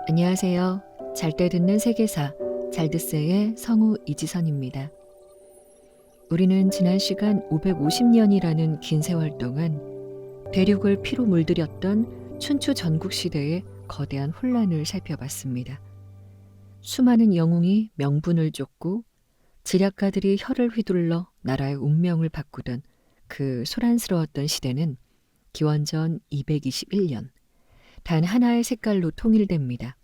안녕하세요. 잘 때 듣는 세계사, 잘듣세의 성우 이지선입니다. 우리는 지난 시간 550년이라는 긴 세월 동안 대륙을 피로 물들였던 춘추 전국시대의 거대한 혼란을 살펴봤습니다. 수많은 영웅이 명분을 쫓고 지략가들이 혀를 휘둘러 나라의 운명을 바꾸던 그 소란스러웠던 시대는 기원전 221년 단 하나의 색깔로 통일됩니다.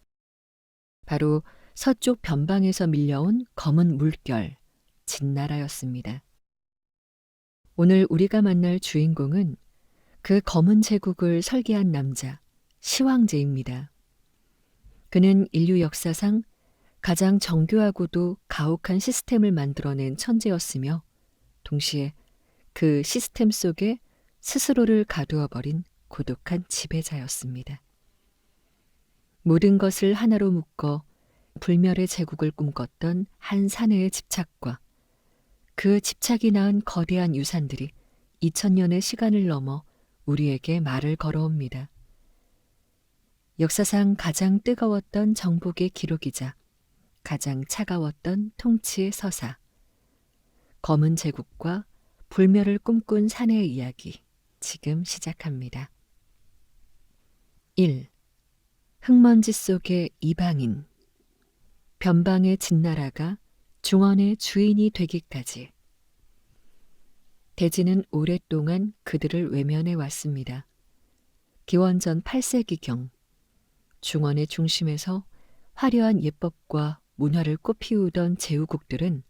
바로 서쪽 변방에서 밀려온 검은 물결, 진나라였습니다. 오늘 우리가 만날 주인공은 그 검은 제국을 설계한 남자, 시황제입니다. 그는 인류 역사상 가장 정교하고도 가혹한 시스템을 만들어낸 천재였으며 동시에 그 시스템 속에 스스로를 가두어버린 고독한 지배자였습니다. 모든 것을 하나로 묶어 불멸의 제국을 꿈꿨던 한 사내의 집착과 그 집착이 낳은 거대한 유산들이 2000년의 시간을 넘어 우리에게 말을 걸어옵니다. 역사상 가장 뜨거웠던 정복의 기록이자 가장 차가웠던 통치의 서사, 검은 제국과 불멸을 꿈꾼 사내의 이야기, 지금 시작합니다. 1. 흙먼지 속의 이방인. 변방의 진나라가 중원의 주인이 되기까지. 대진은 오랫동안 그들을 외면해 왔습니다. 기원전 8세기경 중원의 중심에서 화려한 예법과 문화를 꽃피우던 제후국들은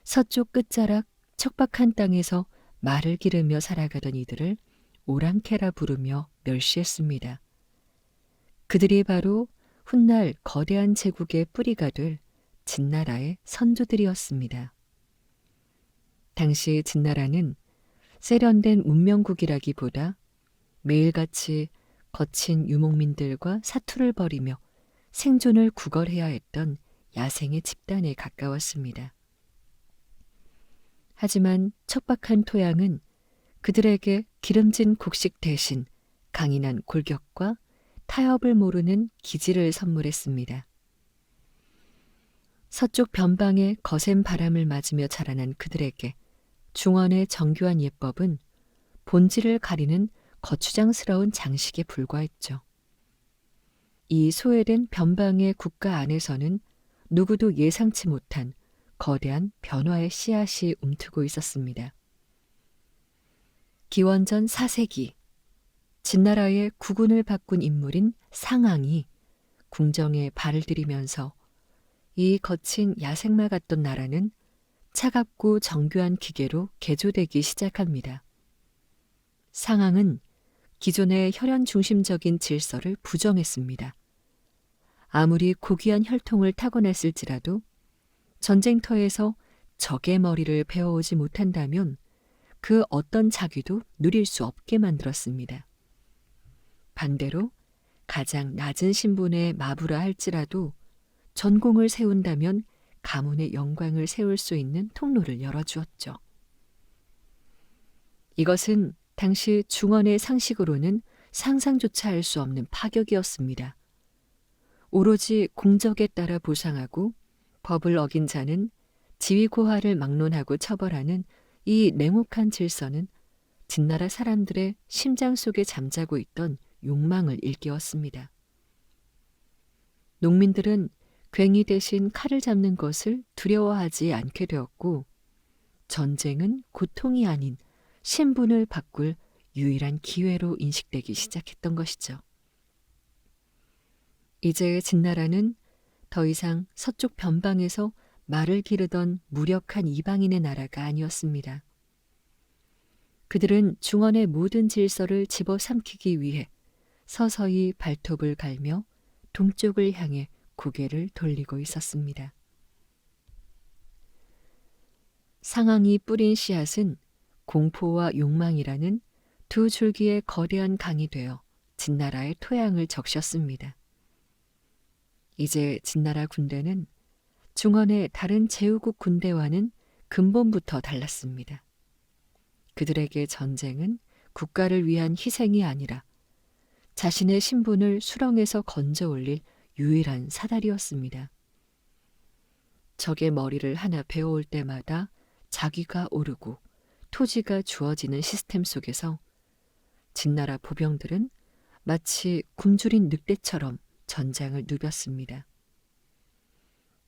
서쪽 끝자락 척박한 땅에서 말을 기르며 살아가던 이들을 오랑캐라 부르며 멸시했습니다. 그들이 바로 훗날 거대한 제국의 뿌리가 될 진나라의 선조들이었습니다. 당시 진나라는 세련된 문명국이라기보다 매일같이 거친 유목민들과 사투를 벌이며 생존을 구걸해야 했던 야생의 집단에 가까웠습니다. 하지만 척박한 토양은 그들에게 기름진 곡식 대신 강인한 골격과 타협을 모르는 기질을 선물했습니다. 서쪽 변방의 거센 바람을 맞으며 자라난 그들에게 중원의 정교한 예법은 본질을 가리는 거추장스러운 장식에 불과했죠. 이 소외된 변방의 국가 안에서는 누구도 예상치 못한 거대한 변화의 씨앗이 움트고 있었습니다. 기원전 4세기 진나라의 국운을 바꾼 인물인 상왕이 궁정에 발을 들이면서 이 거친 야생마 같던 나라는 차갑고 정교한 기계로 개조되기 시작합니다. 상왕은 기존의 혈연 중심적인 질서를 부정했습니다. 아무리 고귀한 혈통을 타고났을지라도 전쟁터에서 적의 머리를 베어오지 못한다면 그 어떤 자귀도 누릴 수 없게 만들었습니다. 반대로 가장 낮은 신분의 마부라 할지라도 전공을 세운다면 가문의 영광을 세울 수 있는 통로를 열어주었죠. 이것은 당시 중원의 상식으로는 상상조차 할 수 없는 파격이었습니다. 오로지 공적에 따라 보상하고 법을 어긴 자는 지위고하를 막론하고 처벌하는 이 냉혹한 질서는 진나라 사람들의 심장 속에 잠자고 있던 욕망을 일깨웠습니다. 농민들은 괭이 대신 칼을 잡는 것을 두려워하지 않게 되었고 전쟁은 고통이 아닌 신분을 바꿀 유일한 기회로 인식되기 시작했던 것이죠. 이제 진나라는 더 이상 서쪽 변방에서 말을 기르던 무력한 이방인의 나라가 아니었습니다. 그들은 중원의 모든 질서를 집어삼키기 위해 서서히 발톱을 갈며 동쪽을 향해 고개를 돌리고 있었습니다. 상왕이 뿌린 씨앗은 공포와 욕망이라는 두 줄기의 거대한 강이 되어 진나라의 토양을 적셨습니다. 이제 진나라 군대는 중원의 다른 제후국 군대와는 근본부터 달랐습니다. 그들에게 전쟁은 국가를 위한 희생이 아니라 자신의 신분을 수렁에서 건져 올릴 유일한 사다리였습니다. 적의 머리를 하나 베어올 때마다 자기가 오르고 토지가 주어지는 시스템 속에서 진나라 보병들은 마치 굶주린 늑대처럼 전장을 누볐습니다.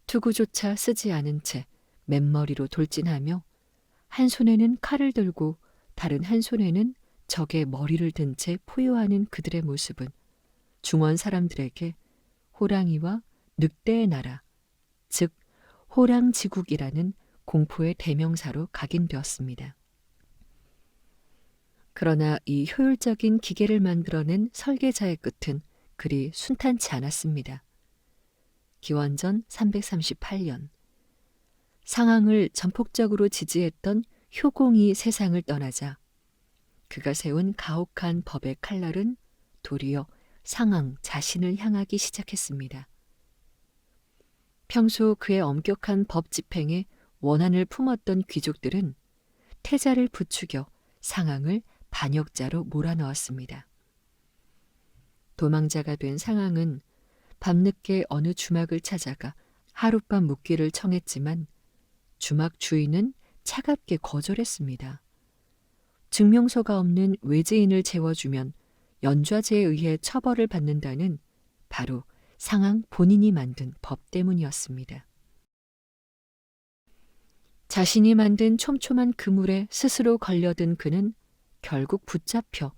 투구조차 쓰지 않은 채 맨머리로 돌진하며 한 손에는 칼을 들고 다른 한 손에는 적의 머리를 든 채 포효하는 그들의 모습은 중원 사람들에게 호랑이와 늑대의 나라, 즉 호랑지국이라는 공포의 대명사로 각인되었습니다. 그러나 이 효율적인 기계를 만들어낸 설계자의 끝은 그리 순탄치 않았습니다. 기원전 338년 상항을 전폭적으로 지지했던 효공이 세상을 떠나자 그가 세운 가혹한 법의 칼날은 도리어 상항 자신을 향하기 시작했습니다. 평소 그의 엄격한 법 집행에 원한을 품었던 귀족들은 태자를 부추겨 상항을 반역자로 몰아넣었습니다. 도망자가 된 상항은 밤늦게 어느 주막을 찾아가 하룻밤 묵기를 청했지만 주막 주인은 차갑게 거절했습니다. 증명서가 없는 외지인을 재워주면 연좌제에 의해 처벌을 받는다는 바로 상항 본인이 만든 법 때문이었습니다. 자신이 만든 촘촘한 그물에 스스로 걸려든 그는 결국 붙잡혀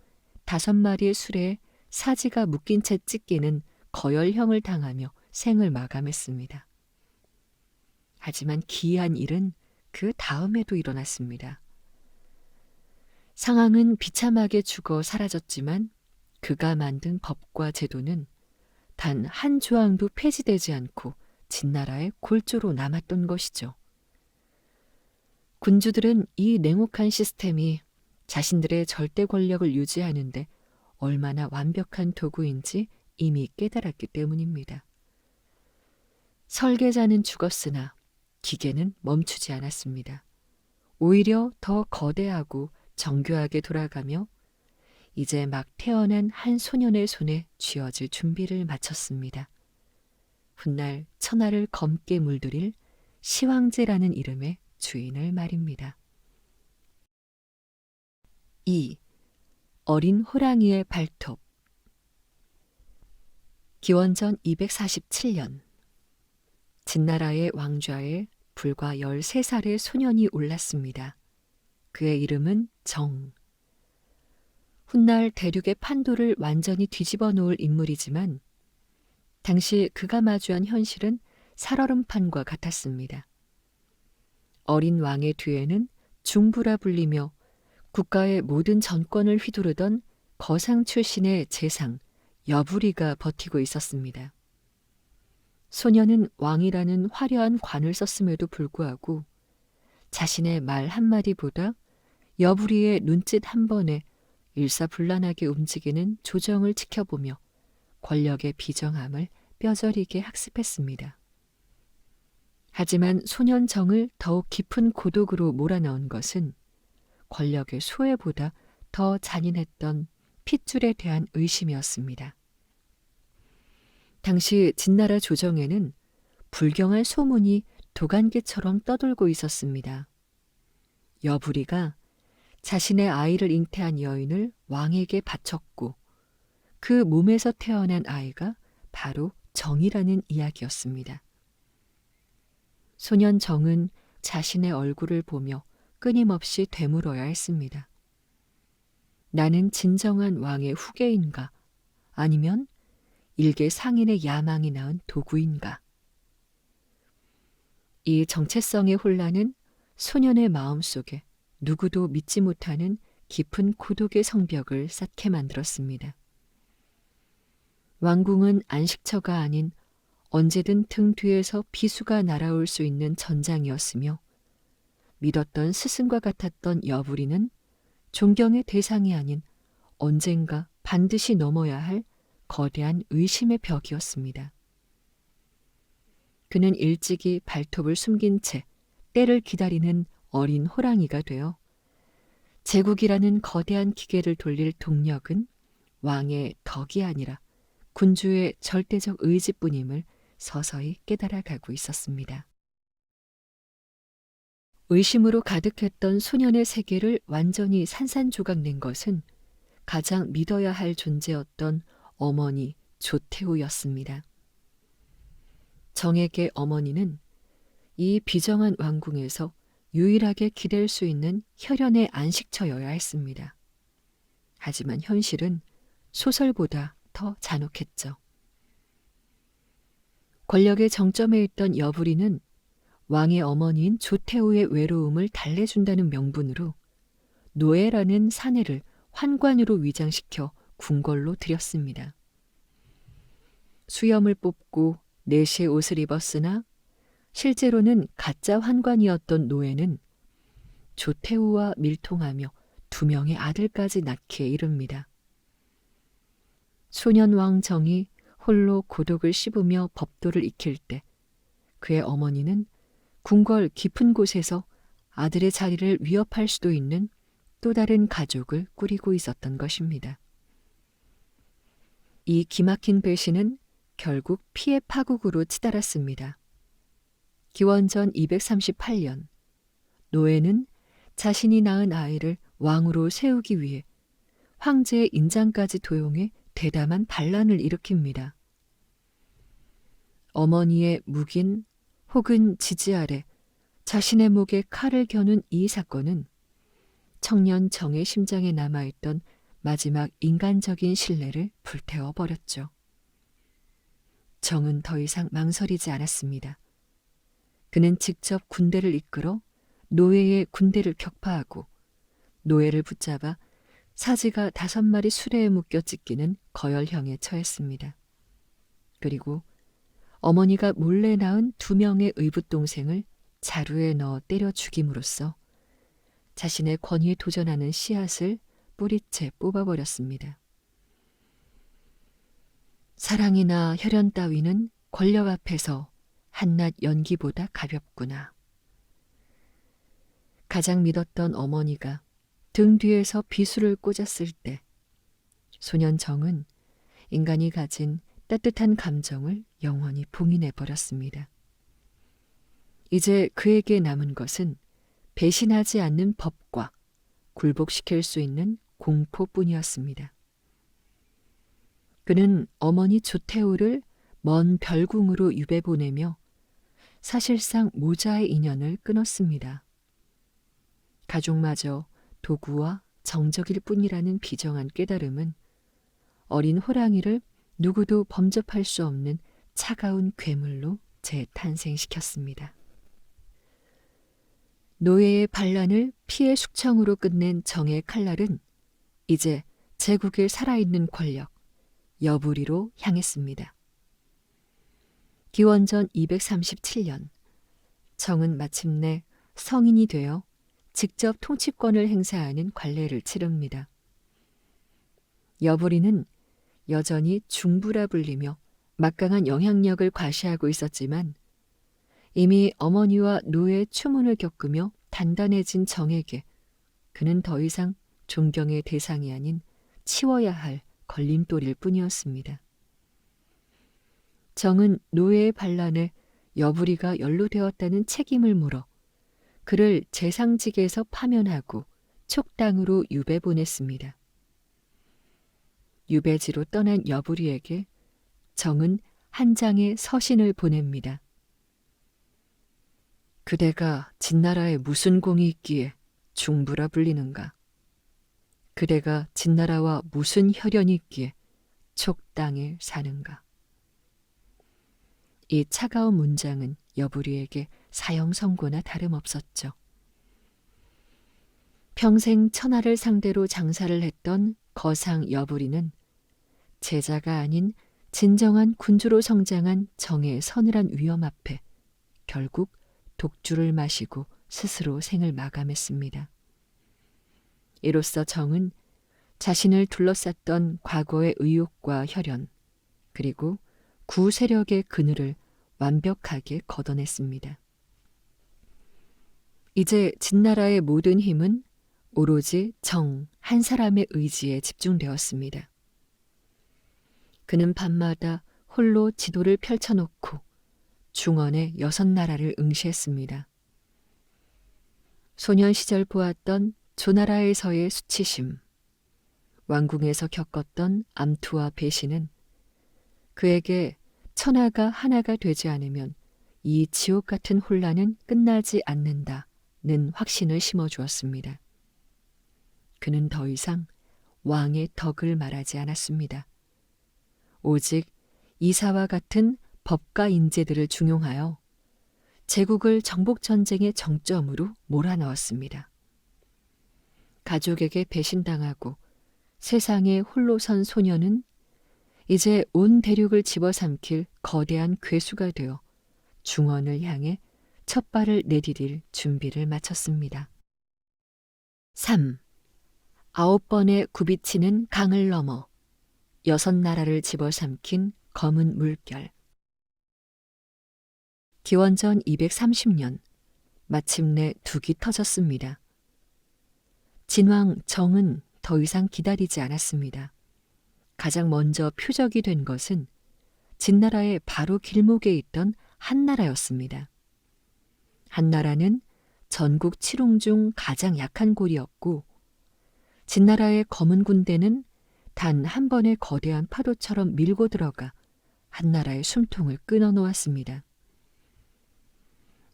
5마리의 수레에 사지가 묶인 채 찢기는 거열형을 당하며 생을 마감했습니다. 하지만 기이한 일은 그 다음에도 일어났습니다. 상항은 비참하게 죽어 사라졌지만 그가 만든 법과 제도는 단 한 조항도 폐지되지 않고 진나라의 골조로 남았던 것이죠. 군주들은 이 냉혹한 시스템이 자신들의 절대 권력을 유지하는데 얼마나 완벽한 도구인지 이미 깨달았기 때문입니다. 설계자는 죽었으나 기계는 멈추지 않았습니다. 오히려 더 거대하고 정교하게 돌아가며 이제 막 태어난 한 소년의 손에 쥐어질 준비를 마쳤습니다. 훗날 천하를 검게 물들일 시황제라는 이름의 주인을 말입니다. 2. 어린 호랑이의 발톱. 기원전 247년 진나라의 왕좌에 불과 13살의 소년이 올랐습니다. 그의 이름은 정. 훗날 대륙의 판도를 완전히 뒤집어 놓을 인물이지만 당시 그가 마주한 현실은 살얼음판과 같았습니다. 어린 왕의 뒤에는 중부라 불리며 국가의 모든 전권을 휘두르던 거상 출신의 재상 여부리가 버티고 있었습니다. 소년은 왕이라는 화려한 관을 썼음에도 불구하고 자신의 말 한마디보다 여부리의 눈짓 한 번에 일사불란하게 움직이는 조정을 지켜보며 권력의 비정함을 뼈저리게 학습했습니다. 하지만 소년 정을 더욱 깊은 고독으로 몰아넣은 것은 권력의 소외보다 더 잔인했던 핏줄에 대한 의심이었습니다. 당시 진나라 조정에는 불경한 소문이 도간개처럼 떠돌고 있었습니다. 여부리가 자신의 아이를 잉태한 여인을 왕에게 바쳤고 그 몸에서 태어난 아이가 바로 정이라는 이야기였습니다. 소년 정은 자신의 얼굴을 보며 끊임없이 되물어야 했습니다. 나는 진정한 왕의 후계인가? 아니면 일개 상인의 야망이 낳은 도구인가? 이 정체성의 혼란은 소년의 마음속에 누구도 믿지 못하는 깊은 고독의 성벽을 쌓게 만들었습니다. 왕궁은 안식처가 아닌 언제든 등 뒤에서 비수가 날아올 수 있는 전장이었으며 믿었던 스승과 같았던 여부리는 존경의 대상이 아닌 언젠가 반드시 넘어야 할 거대한 의심의 벽이었습니다. 그는 일찍이 발톱을 숨긴 채 때를 기다리는 어린 호랑이가 되어 제국이라는 거대한 기계를 돌릴 동력은 왕의 덕이 아니라 군주의 절대적 의지뿐임을 서서히 깨달아가고 있었습니다. 의심으로 가득했던 소년의 세계를 완전히 산산조각낸 것은 가장 믿어야 할 존재였던 어머니 조태우였습니다. 정에게 어머니는 이 비정한 왕궁에서 유일하게 기댈 수 있는 혈연의 안식처여야 했습니다. 하지만 현실은 소설보다 더 잔혹했죠. 권력의 정점에 있던 여부리는 왕의 어머니인 조태우의 외로움을 달래준다는 명분으로 노예라는 사내를 환관으로 위장시켜 궁궐로 들였습니다. 수염을 뽑고 내시의 옷을 입었으나 실제로는 가짜 환관이었던 노예는 조태우와 밀통하며 2명의 아들까지 낳기에 이릅니다. 소년왕 정이 홀로 고독을 씹으며 법도를 익힐 때 그의 어머니는 궁궐 깊은 곳에서 아들의 자리를 위협할 수도 있는 또 다른 가족을 꾸리고 있었던 것입니다. 이 기막힌 배신은 결국 피해 파국으로 치달았습니다. 기원전 238년 노예는 자신이 낳은 아이를 왕으로 세우기 위해 황제의 인장까지 도용해 대담한 반란을 일으킵니다. 어머니의 묵인 혹은 지지 아래 자신의 목에 칼을 겨눈 이 사건은 청년 정의 심장에 남아있던 마지막 인간적인 신뢰를 불태워버렸죠. 정은 더 이상 망설이지 않았습니다. 그는 직접 군대를 이끌어 노예의 군대를 격파하고 노예를 붙잡아 사지가 5마리 수레에 묶여 찢기는 거열형에 처했습니다. 그리고 어머니가 몰래 낳은 2명의 의붓동생을 자루에 넣어 때려 죽임으로써 자신의 권위에 도전하는 씨앗을 뿌리채 뽑아버렸습니다. 사랑이나 혈연 따위는 권력 앞에서 한낱 연기보다 가볍구나. 가장 믿었던 어머니가 등 뒤에서 비수를 꽂았을 때 소년 정은 인간이 가진 따뜻한 감정을 영원히 봉인해버렸습니다. 이제 그에게 남은 것은 배신하지 않는 법과 굴복시킬 수 있는 공포뿐이었습니다. 그는 어머니 조태우를 먼 별궁으로 유배 보내며 사실상 모자의 인연을 끊었습니다. 가족마저 도구와 정적일 뿐이라는 비정한 깨달음은 어린 호랑이를 누구도 범접할 수 없는 차가운 괴물로 재탄생시켰습니다. 노예의 반란을 피해 숙청으로 끝낸 정의 칼날은 이제 제국의 살아있는 권력, 여부리로 향했습니다. 기원전 237년, 정은 마침내 성인이 되어 직접 통치권을 행사하는 관례를 치릅니다. 여부리는 여전히 중부라 불리며 막강한 영향력을 과시하고 있었지만 이미 어머니와 노예의 추문을 겪으며 단단해진 정에게 그는 더 이상 존경의 대상이 아닌 치워야 할 걸림돌일 뿐이었습니다. 정은 노예의 반란에 여부리가 연루되었다는 책임을 물어 그를 재상직에서 파면하고 촉당으로 유배 보냈습니다. 유배지로 떠난 여부리에게 정은 한 장의 서신을 보냅니다. 그대가 진나라에 무슨 공이 있기에 중부라 불리는가? 그대가 진나라와 무슨 혈연이 있기에 촉당에 사는가? 이 차가운 문장은 여부리에게 사형 선고나 다름없었죠. 평생 천하를 상대로 장사를 했던 거상 여부리는 제자가 아닌 진정한 군주로 성장한 정의 서늘한 위험 앞에 결국 독주를 마시고 스스로 생을 마감했습니다. 이로써 정은 자신을 둘러쌌던 과거의 의욕과 혈연, 그리고 구세력의 그늘을 완벽하게 걷어냈습니다. 이제 진나라의 모든 힘은 오로지 정 한 사람의 의지에 집중되었습니다. 그는 밤마다 홀로 지도를 펼쳐놓고 중원의 6나라를 응시했습니다. 소년 시절 보았던 조나라에서의 수치심, 왕궁에서 겪었던 암투와 배신은 그에게 천하가 하나가 되지 않으면 이 지옥 같은 혼란은 끝나지 않는다는 확신을 심어주었습니다. 그는 더 이상 왕의 덕을 말하지 않았습니다. 오직 이사와 같은 법과 인재들을 중용하여 제국을 정복전쟁의 정점으로 몰아넣었습니다. 가족에게 배신당하고 세상에 홀로 선 소년은 이제 온 대륙을 집어삼킬 거대한 괴수가 되어 중원을 향해 첫 발을 내디딜 준비를 마쳤습니다. 3. 9번의 굽이치는 강을 넘어 6나라를 집어삼킨 검은 물결. 기원전 230년 마침내 둑이 터졌습니다. 진왕 정은 더 이상 기다리지 않았습니다. 가장 먼저 표적이 된 것은 진나라의 바로 길목에 있던 한나라였습니다. 한나라는 전국 칠홍 중 가장 약한 골이었고 진나라의 검은 군대는 단 한 번의 거대한 파도처럼 밀고 들어가 한나라의 숨통을 끊어 놓았습니다.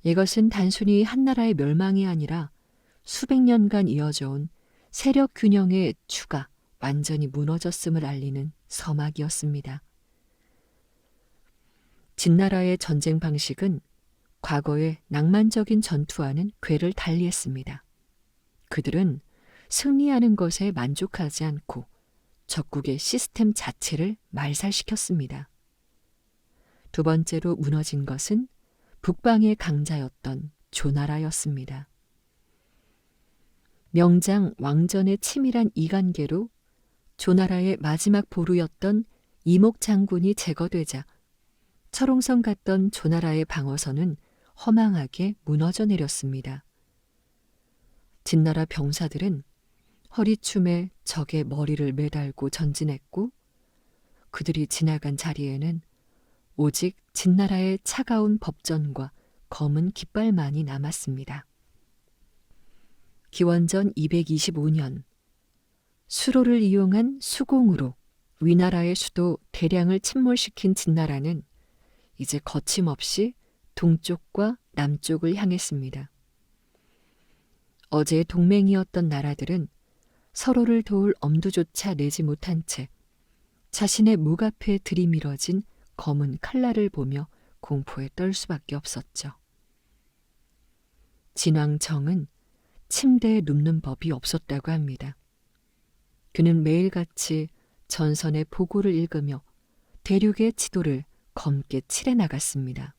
이것은 단순히 한나라의 멸망이 아니라 수백 년간 이어져온 세력 균형의 추가 완전히 무너졌음을 알리는 서막이었습니다. 진나라의 전쟁 방식은 과거의 낭만적인 전투와는 궤를 달리했습니다. 그들은 승리하는 것에 만족하지 않고 적국의 시스템 자체를 말살시켰습니다. 두 번째로 무너진 것은 북방의 강자였던 조나라였습니다. 명장 왕전의 치밀한 이간계로 조나라의 마지막 보루였던 이목 장군이 제거되자 철옹성 같던 조나라의 방어선은 허망하게 무너져 내렸습니다. 진나라 병사들은 허리춤에 적의 머리를 매달고 전진했고 그들이 지나간 자리에는 오직 진나라의 차가운 법전과 검은 깃발만이 남았습니다. 기원전 225년 수로를 이용한 수공으로 위나라의 수도 대량을 침몰시킨 진나라는 이제 거침없이 동쪽과 남쪽을 향했습니다. 어제 동맹이었던 나라들은 서로를 도울 엄두조차 내지 못한 채 자신의 목 앞에 들이밀어진 검은 칼날을 보며 공포에 떨 수밖에 없었죠. 진왕정은 침대에 눕는 법이 없었다고 합니다. 그는 매일같이 전선의 보고를 읽으며 대륙의 지도를 검게 칠해 나갔습니다.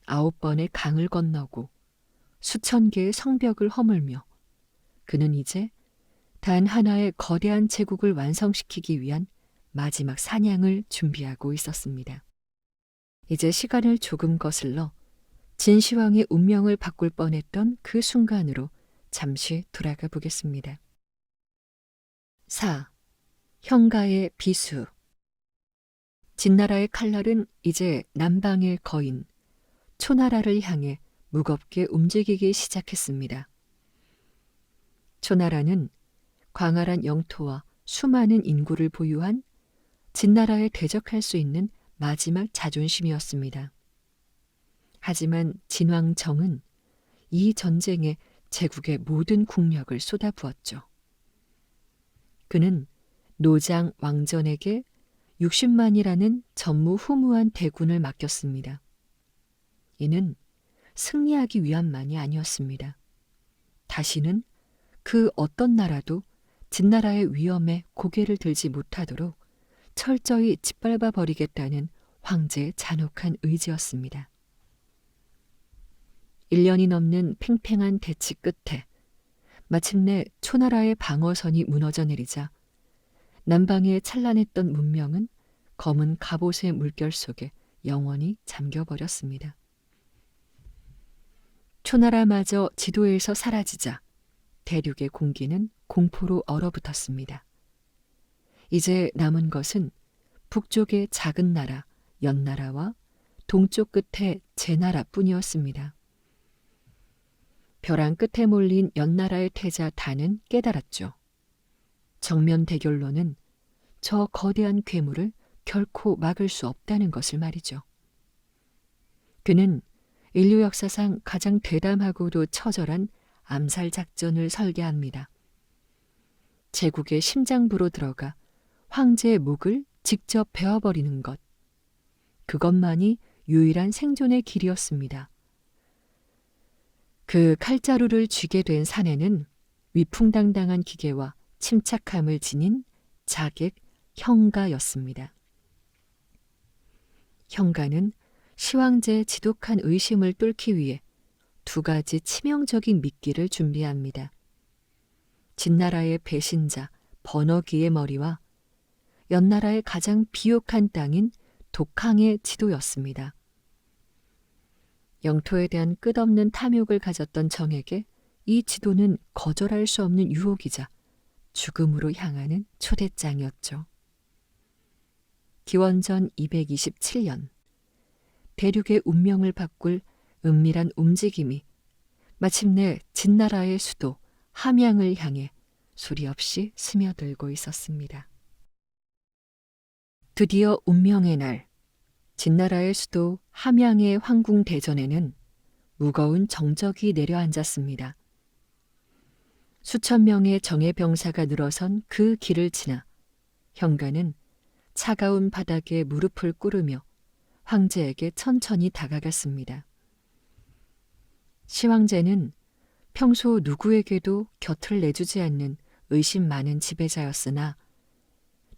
9번의 강을 건너고 수천 개의 성벽을 허물며 그는 이제 단 하나의 거대한 제국을 완성시키기 위한 마지막 사냥을 준비하고 있었습니다. 이제 시간을 조금 거슬러 진시황의 운명을 바꿀 뻔했던 그 순간으로 잠시 돌아가 보겠습니다. 4. 형가의 비수. 진나라의 칼날은 이제 남방의 거인 초나라를 향해 무겁게 움직이기 시작했습니다. 초나라는 광활한 영토와 수많은 인구를 보유한 진나라에 대적할 수 있는 마지막 자존심이었습니다. 하지만 진왕정은 이 전쟁에 제국의 모든 국력을 쏟아부었죠. 그는 노장 왕전에게 60만이라는 전무후무한 대군을 맡겼습니다. 이는 승리하기 위함만이 아니었습니다. 다시는 그 어떤 나라도 진나라의 위험에 고개를 들지 못하도록 철저히 짓밟아 버리겠다는 황제의 잔혹한 의지였습니다. 1년이 넘는 팽팽한 대치 끝에 마침내 초나라의 방어선이 무너져 내리자 남방에 찬란했던 문명은 검은 갑옷의 물결 속에 영원히 잠겨버렸습니다. 초나라마저 지도에서 사라지자 대륙의 공기는 공포로 얼어붙었습니다. 이제 남은 것은 북쪽의 작은 나라 연나라와 동쪽 끝에 제나라뿐이었습니다. 벼랑 끝에 몰린 연나라의 태자 단은 깨달았죠. 정면 대결로는 저 거대한 괴물을 결코 막을 수 없다는 것을 말이죠. 그는 인류 역사상 가장 대담하고도 처절한 암살 작전을 설계합니다. 제국의 심장부로 들어가 황제의 목을 직접 베어버리는 것. 그것만이 유일한 생존의 길이었습니다. 그 칼자루를 쥐게 된 사내는 위풍당당한 기계와 침착함을 지닌 자객 형가였습니다. 형가는 시황제의 지독한 의심을 뚫기 위해 두 가지 치명적인 미끼를 준비합니다. 진나라의 배신자 번어기의 머리와 연나라의 가장 비옥한 땅인 독항의 지도였습니다. 영토에 대한 끝없는 탐욕을 가졌던 정에게 이 지도는 거절할 수 없는 유혹이자 죽음으로 향하는 초대장이었죠. 기원전 227년 대륙의 운명을 바꿀 은밀한 움직임이 마침내 진나라의 수도 함양을 향해 소리 없이 스며들고 있었습니다. 드디어 운명의 날, 진나라의 수도 함양의 황궁대전에는 무거운 정적이 내려앉았습니다. 수천 명의 정예 병사가 늘어선 그 길을 지나 형가는 차가운 바닥에 무릎을 꿇으며 황제에게 천천히 다가갔습니다. 시황제는 평소 누구에게도 곁을 내주지 않는 의심 많은 지배자였으나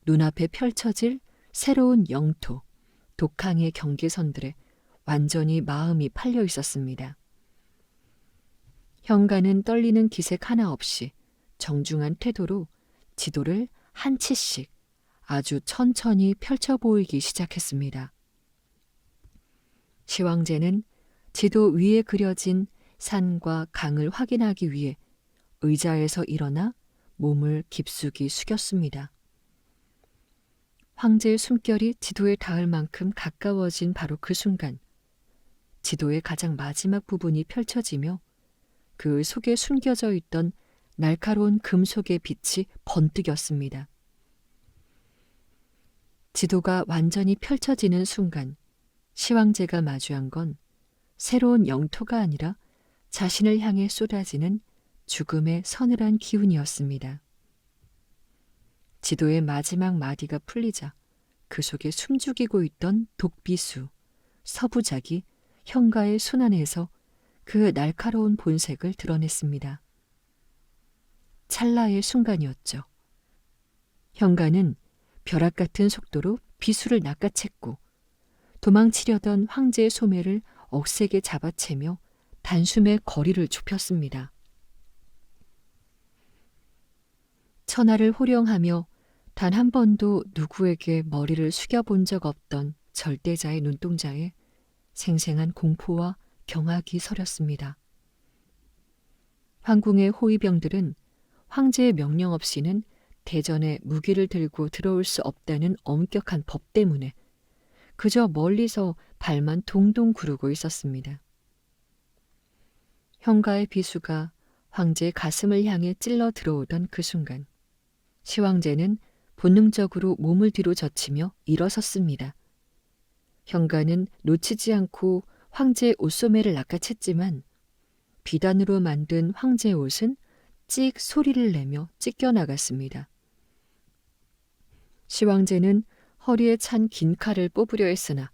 눈앞에 펼쳐질 새로운 영토, 독항의 경계선들에 완전히 마음이 팔려 있었습니다. 형가는 떨리는 기색 하나 없이 정중한 태도로 지도를 한 치씩 아주 천천히 펼쳐 보이기 시작했습니다. 시황제는 지도 위에 그려진 산과 강을 확인하기 위해 의자에서 일어나 몸을 깊숙이 숙였습니다. 황제의 숨결이 지도에 닿을 만큼 가까워진 바로 그 순간 지도의 가장 마지막 부분이 펼쳐지며 그 속에 숨겨져 있던 날카로운 금속의 빛이 번뜩였습니다. 지도가 완전히 펼쳐지는 순간 시황제가 마주한 건 새로운 영토가 아니라 자신을 향해 쏟아지는 죽음의 서늘한 기운이었습니다. 지도의 마지막 마디가 풀리자 그 속에 숨죽이고 있던 독비수, 서부작이 형가의 손 안에서 그 날카로운 본색을 드러냈습니다. 찰나의 순간이었죠. 형가는 벼락 같은 속도로 비수를 낚아챘고 도망치려던 황제의 소매를 억세게 잡아채며 단숨에 거리를 좁혔습니다. 천하를 호령하며 단 한 번도 누구에게 머리를 숙여본 적 없던 절대자의 눈동자에 생생한 공포와 경악이 서렸습니다. 황궁의 호위병들은 황제의 명령 없이는 대전에 무기를 들고 들어올 수 없다는 엄격한 법 때문에 그저 멀리서 발만 동동 구르고 있었습니다. 형가의 비수가 황제의 가슴을 향해 찔러 들어오던 그 순간 시황제는 본능적으로 몸을 뒤로 젖히며 일어섰습니다. 형가는 놓치지 않고 황제의 옷소매를 낚아챘지만 비단으로 만든 황제의 옷은 찍 소리를 내며 찢겨나갔습니다. 시황제는 허리에 찬 긴 칼을 뽑으려 했으나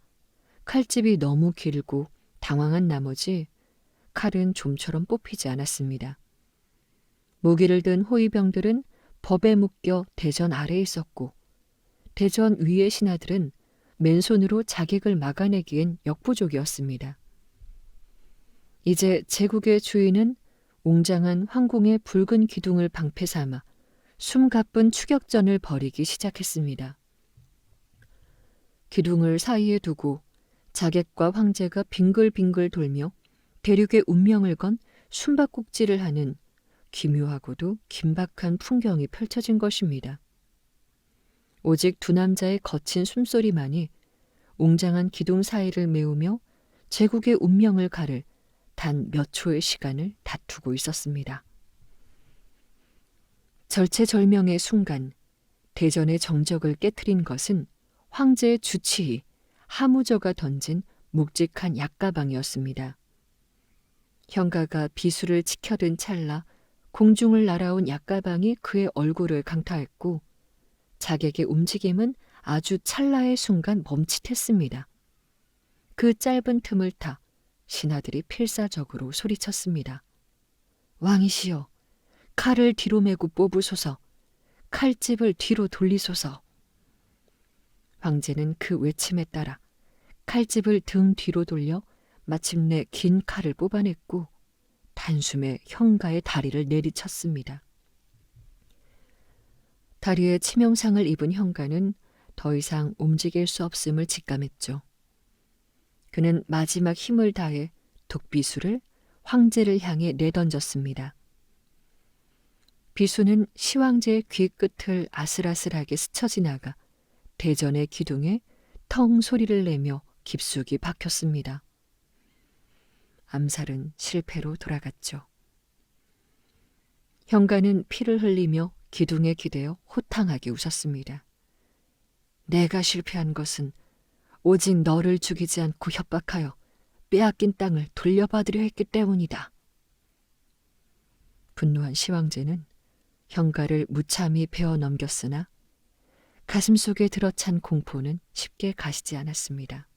칼집이 너무 길고 당황한 나머지 칼은 좀처럼 뽑히지 않았습니다. 무기를 든 호위병들은 법에 묶여 대전 아래에 있었고 대전 위의 신하들은 맨손으로 자객을 막아내기엔 역부족이었습니다. 이제 제국의 주인은 웅장한 황궁의 붉은 기둥을 방패 삼아 숨가쁜 추격전을 벌이기 시작했습니다. 기둥을 사이에 두고 자객과 황제가 빙글빙글 돌며 대륙의 운명을 건 숨바꼭질을 하는 기묘하고도 긴박한 풍경이 펼쳐진 것입니다. 오직 두 남자의 거친 숨소리만이 웅장한 기둥 사이를 메우며 제국의 운명을 가를 단 몇 초의 시간을 다투고 있었습니다. 절체절명의 순간 대전의 정적을 깨트린 것은 황제의 주치의 하무저가 던진 묵직한 약가방이었습니다. 형가가 비수를 치켜든 찰나 공중을 날아온 약가방이 그의 얼굴을 강타했고 자객의 움직임은 아주 찰나의 순간 멈칫했습니다. 그 짧은 틈을 타 신하들이 필사적으로 소리쳤습니다. 왕이시여, 칼을 뒤로 메고 뽑으소서, 칼집을 뒤로 돌리소서. 황제는 그 외침에 따라 칼집을 등 뒤로 돌려 마침내 긴 칼을 뽑아냈고 단숨에 형가의 다리를 내리쳤습니다. 다리에 치명상을 입은 형가는 더 이상 움직일 수 없음을 직감했죠. 그는 마지막 힘을 다해 독비수를 황제를 향해 내던졌습니다. 비수는 시황제의 귀 끝을 아슬아슬하게 스쳐 지나가 대전의 기둥에 텅 소리를 내며 깊숙이 박혔습니다. 암살은 실패로 돌아갔죠. 형가는 피를 흘리며 기둥에 기대어 호탕하게 웃었습니다. 내가 실패한 것은 오직 너를 죽이지 않고 협박하여 빼앗긴 땅을 돌려받으려 했기 때문이다. 분노한 시황제는 형가를 무참히 베어 넘겼으나 가슴속에 들어찬 공포는 쉽게 가시지 않았습니다.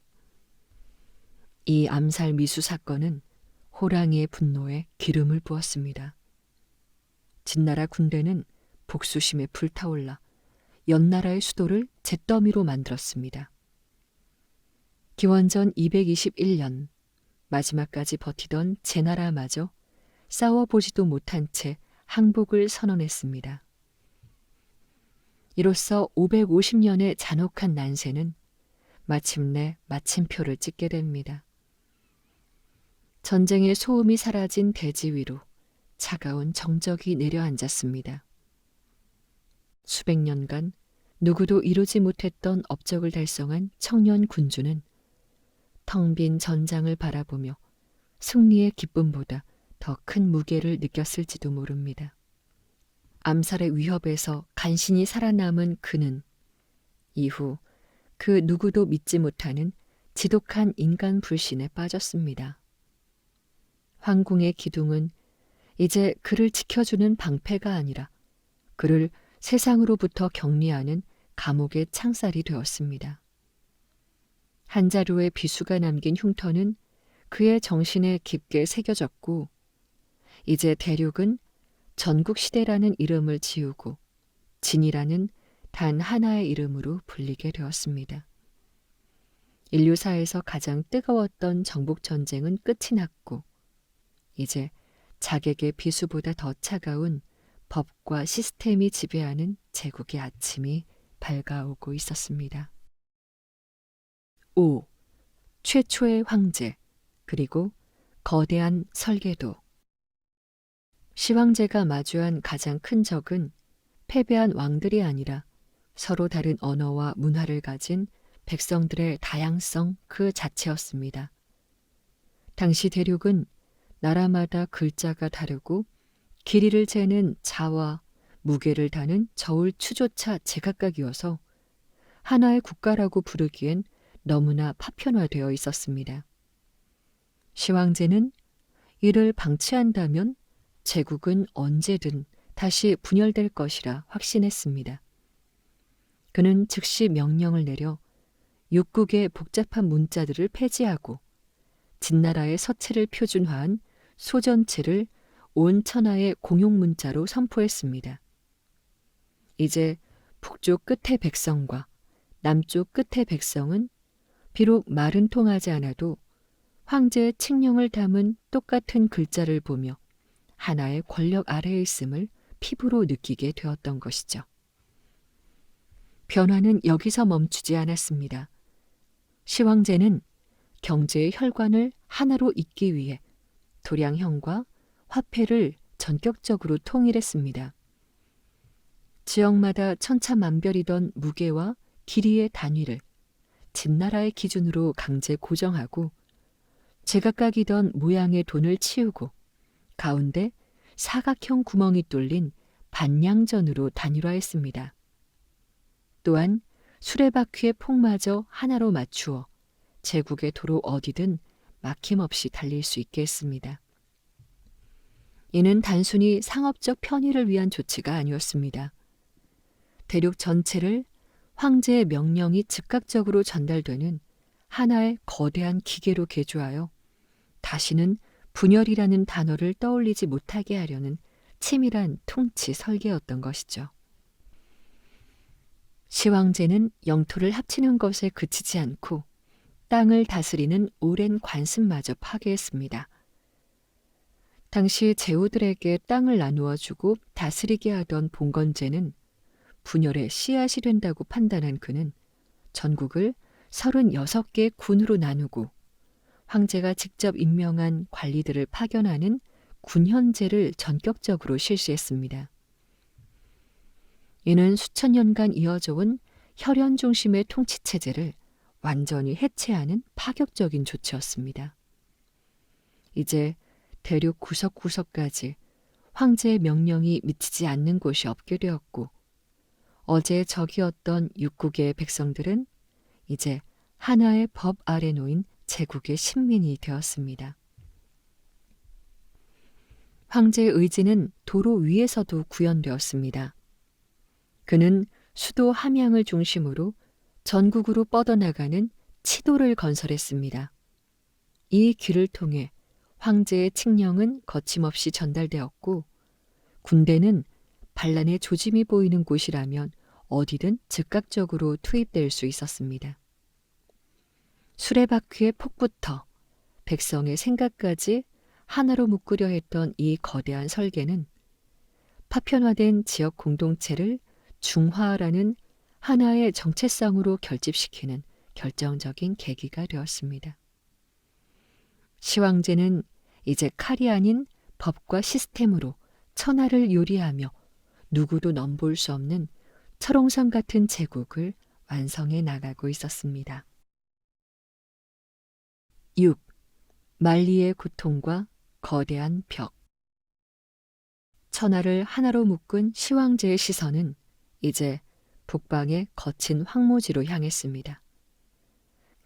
이 암살 미수 사건은 호랑이의 분노에 기름을 부었습니다. 진나라 군대는 복수심에 불타올라 연나라의 수도를 잿더미로 만들었습니다. 기원전 221년 마지막까지 버티던 제나라마저 싸워보지도 못한 채 항복을 선언했습니다. 이로써 550년의 잔혹한 난세는 마침내 마침표를 찍게 됩니다. 전쟁의 소음이 사라진 대지 위로 차가운 정적이 내려앉았습니다. 수백 년간 누구도 이루지 못했던 업적을 달성한 청년 군주는 텅 빈 전장을 바라보며 승리의 기쁨보다 더 큰 무게를 느꼈을지도 모릅니다. 암살의 위협에서 간신히 살아남은 그는 이후 그 누구도 믿지 못하는 지독한 인간 불신에 빠졌습니다. 황궁의 기둥은 이제 그를 지켜주는 방패가 아니라 그를 세상으로부터 격리하는 감옥의 창살이 되었습니다. 한 자루의 비수가 남긴 흉터는 그의 정신에 깊게 새겨졌고 이제 대륙은 전국시대라는 이름을 지우고 진이라는 단 하나의 이름으로 불리게 되었습니다. 인류사에서 가장 뜨거웠던 정복전쟁은 끝이 났고 이제 자객의 비수보다 더 차가운 법과 시스템이 지배하는 제국의 아침이 밝아오고 있었습니다. 5. 최초의 황제 그리고 거대한 설계도. 시황제가 마주한 가장 큰 적은 패배한 왕들이 아니라 서로 다른 언어와 문화를 가진 백성들의 다양성 그 자체였습니다. 당시 대륙은 나라마다 글자가 다르고 길이를 재는 자와 무게를 다는 저울 추조차 제각각이어서 하나의 국가라고 부르기엔 너무나 파편화되어 있었습니다. 시황제는 이를 방치한다면 제국은 언제든 다시 분열될 것이라 확신했습니다. 그는 즉시 명령을 내려 육국의 복잡한 문자들을 폐지하고 진나라의 서체를 표준화한 소전체를 온 천하의 공용 문자로 선포했습니다. 이제 북쪽 끝의 백성과 남쪽 끝의 백성은 비록 말은 통하지 않아도 황제의 칙령을 담은 똑같은 글자를 보며 하나의 권력 아래에 있음을 피부로 느끼게 되었던 것이죠. 변화는 여기서 멈추지 않았습니다. 시황제는 경제의 혈관을 하나로 잇기 위해 도량형과 화폐를 전격적으로 통일했습니다. 지역마다 천차만별이던 무게와 길이의 단위를 진나라의 기준으로 강제 고정하고 제각각이던 모양의 돈을 치우고 가운데 사각형 구멍이 뚫린 반양전으로 단일화했습니다. 또한 수레바퀴의 폭마저 하나로 맞추어 제국의 도로 어디든 막힘없이 달릴 수 있게 했습니다. 이는 단순히 상업적 편의를 위한 조치가 아니었습니다. 대륙 전체를 황제의 명령이 즉각적으로 전달되는 하나의 거대한 기계로 개조하여 다시는 분열이라는 단어를 떠올리지 못하게 하려는 치밀한 통치 설계였던 것이죠. 시황제는 영토를 합치는 것에 그치지 않고 땅을 다스리는 오랜 관습마저 파괴했습니다. 당시 제후들에게 땅을 나누어 주고 다스리게 하던 봉건제는 분열의 씨앗이 된다고 판단한 그는 전국을 36개 군으로 나누고 황제가 직접 임명한 관리들을 파견하는 군현제를 전격적으로 실시했습니다. 이는 수천 년간 이어져 온 혈연 중심의 통치체제를 완전히 해체하는 파격적인 조치였습니다. 이제 대륙 구석구석까지 황제의 명령이 미치지 않는 곳이 없게 되었고 어제 적이었던 육국의 백성들은 이제 하나의 법 아래 놓인 제국의 신민이 되었습니다. 황제의 의지는 도로 위에서도 구현되었습니다. 그는 수도 함양을 중심으로 전국으로 뻗어나가는 치도를 건설했습니다. 이 길을 통해 황제의 칙령은 거침없이 전달되었고 군대는 반란의 조짐이 보이는 곳이라면 어디든 즉각적으로 투입될 수 있었습니다. 수레바퀴의 폭부터 백성의 생각까지 하나로 묶으려 했던 이 거대한 설계는 파편화된 지역 공동체를 중화라는 하나의 정체성으로 결집시키는 결정적인 계기가 되었습니다. 시황제는 이제 칼이 아닌 법과 시스템으로 천하를 요리하며 누구도 넘볼 수 없는 철옹성 같은 제국을 완성해 나가고 있었습니다. 6. 만리의 고통과 거대한 벽. 천하를 하나로 묶은 시황제의 시선은 이제 북방의 거친 황무지로 향했습니다.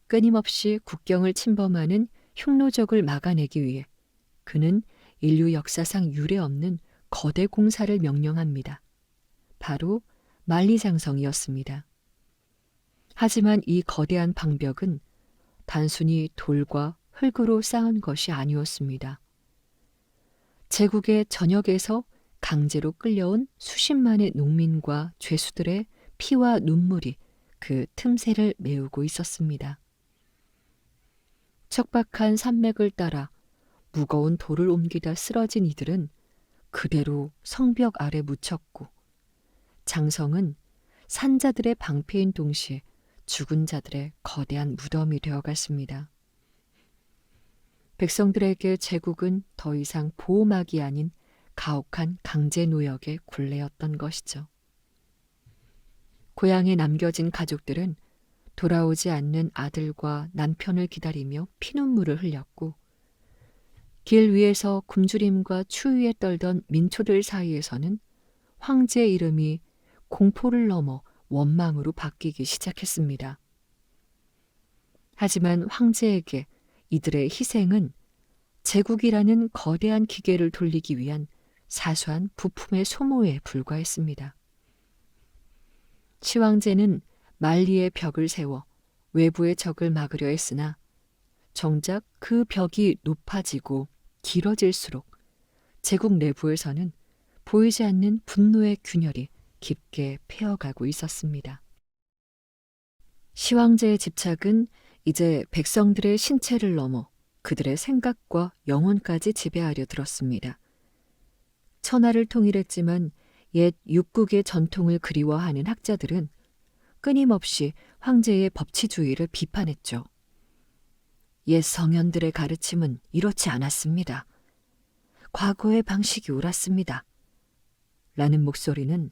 끊임없이 국경을 침범하는 흉노적을 막아내기 위해 그는 인류 역사상 유례없는 거대 공사를 명령합니다. 바로 만리장성이었습니다. 하지만 이 거대한 방벽은 단순히 돌과 흙으로 쌓은 것이 아니었습니다. 제국의 전역에서 강제로 끌려온 수십만의 농민과 죄수들의 피와 눈물이 그 틈새를 메우고 있었습니다. 척박한 산맥을 따라 무거운 돌을 옮기다 쓰러진 이들은 그대로 성벽 아래 묻혔고 장성은 산자들의 방패인 동시에 죽은 자들의 거대한 무덤이 되어갔습니다. 백성들에게 제국은 더 이상 보호막이 아닌 가혹한 강제 노역의 굴레였던 것이죠. 고향에 남겨진 가족들은 돌아오지 않는 아들과 남편을 기다리며 피눈물을 흘렸고 길 위에서 굶주림과 추위에 떨던 민초들 사이에서는 황제의 이름이 공포를 넘어 원망으로 바뀌기 시작했습니다. 하지만 황제에게 이들의 희생은 제국이라는 거대한 기계를 돌리기 위한 사소한 부품의 소모에 불과했습니다. 시황제는 만리의 벽을 세워 외부의 적을 막으려 했으나 정작 그 벽이 높아지고 길어질수록 제국 내부에서는 보이지 않는 분노의 균열이 깊게 패어가고 있었습니다. 시황제의 집착은 이제 백성들의 신체를 넘어 그들의 생각과 영혼까지 지배하려 들었습니다. 천하를 통일했지만 옛 육국의 전통을 그리워하는 학자들은 끊임없이 황제의 법치주의를 비판했죠. 옛 성현들의 가르침은 이렇지 않았습니다. 과거의 방식이 옳았습니다. 라는 목소리는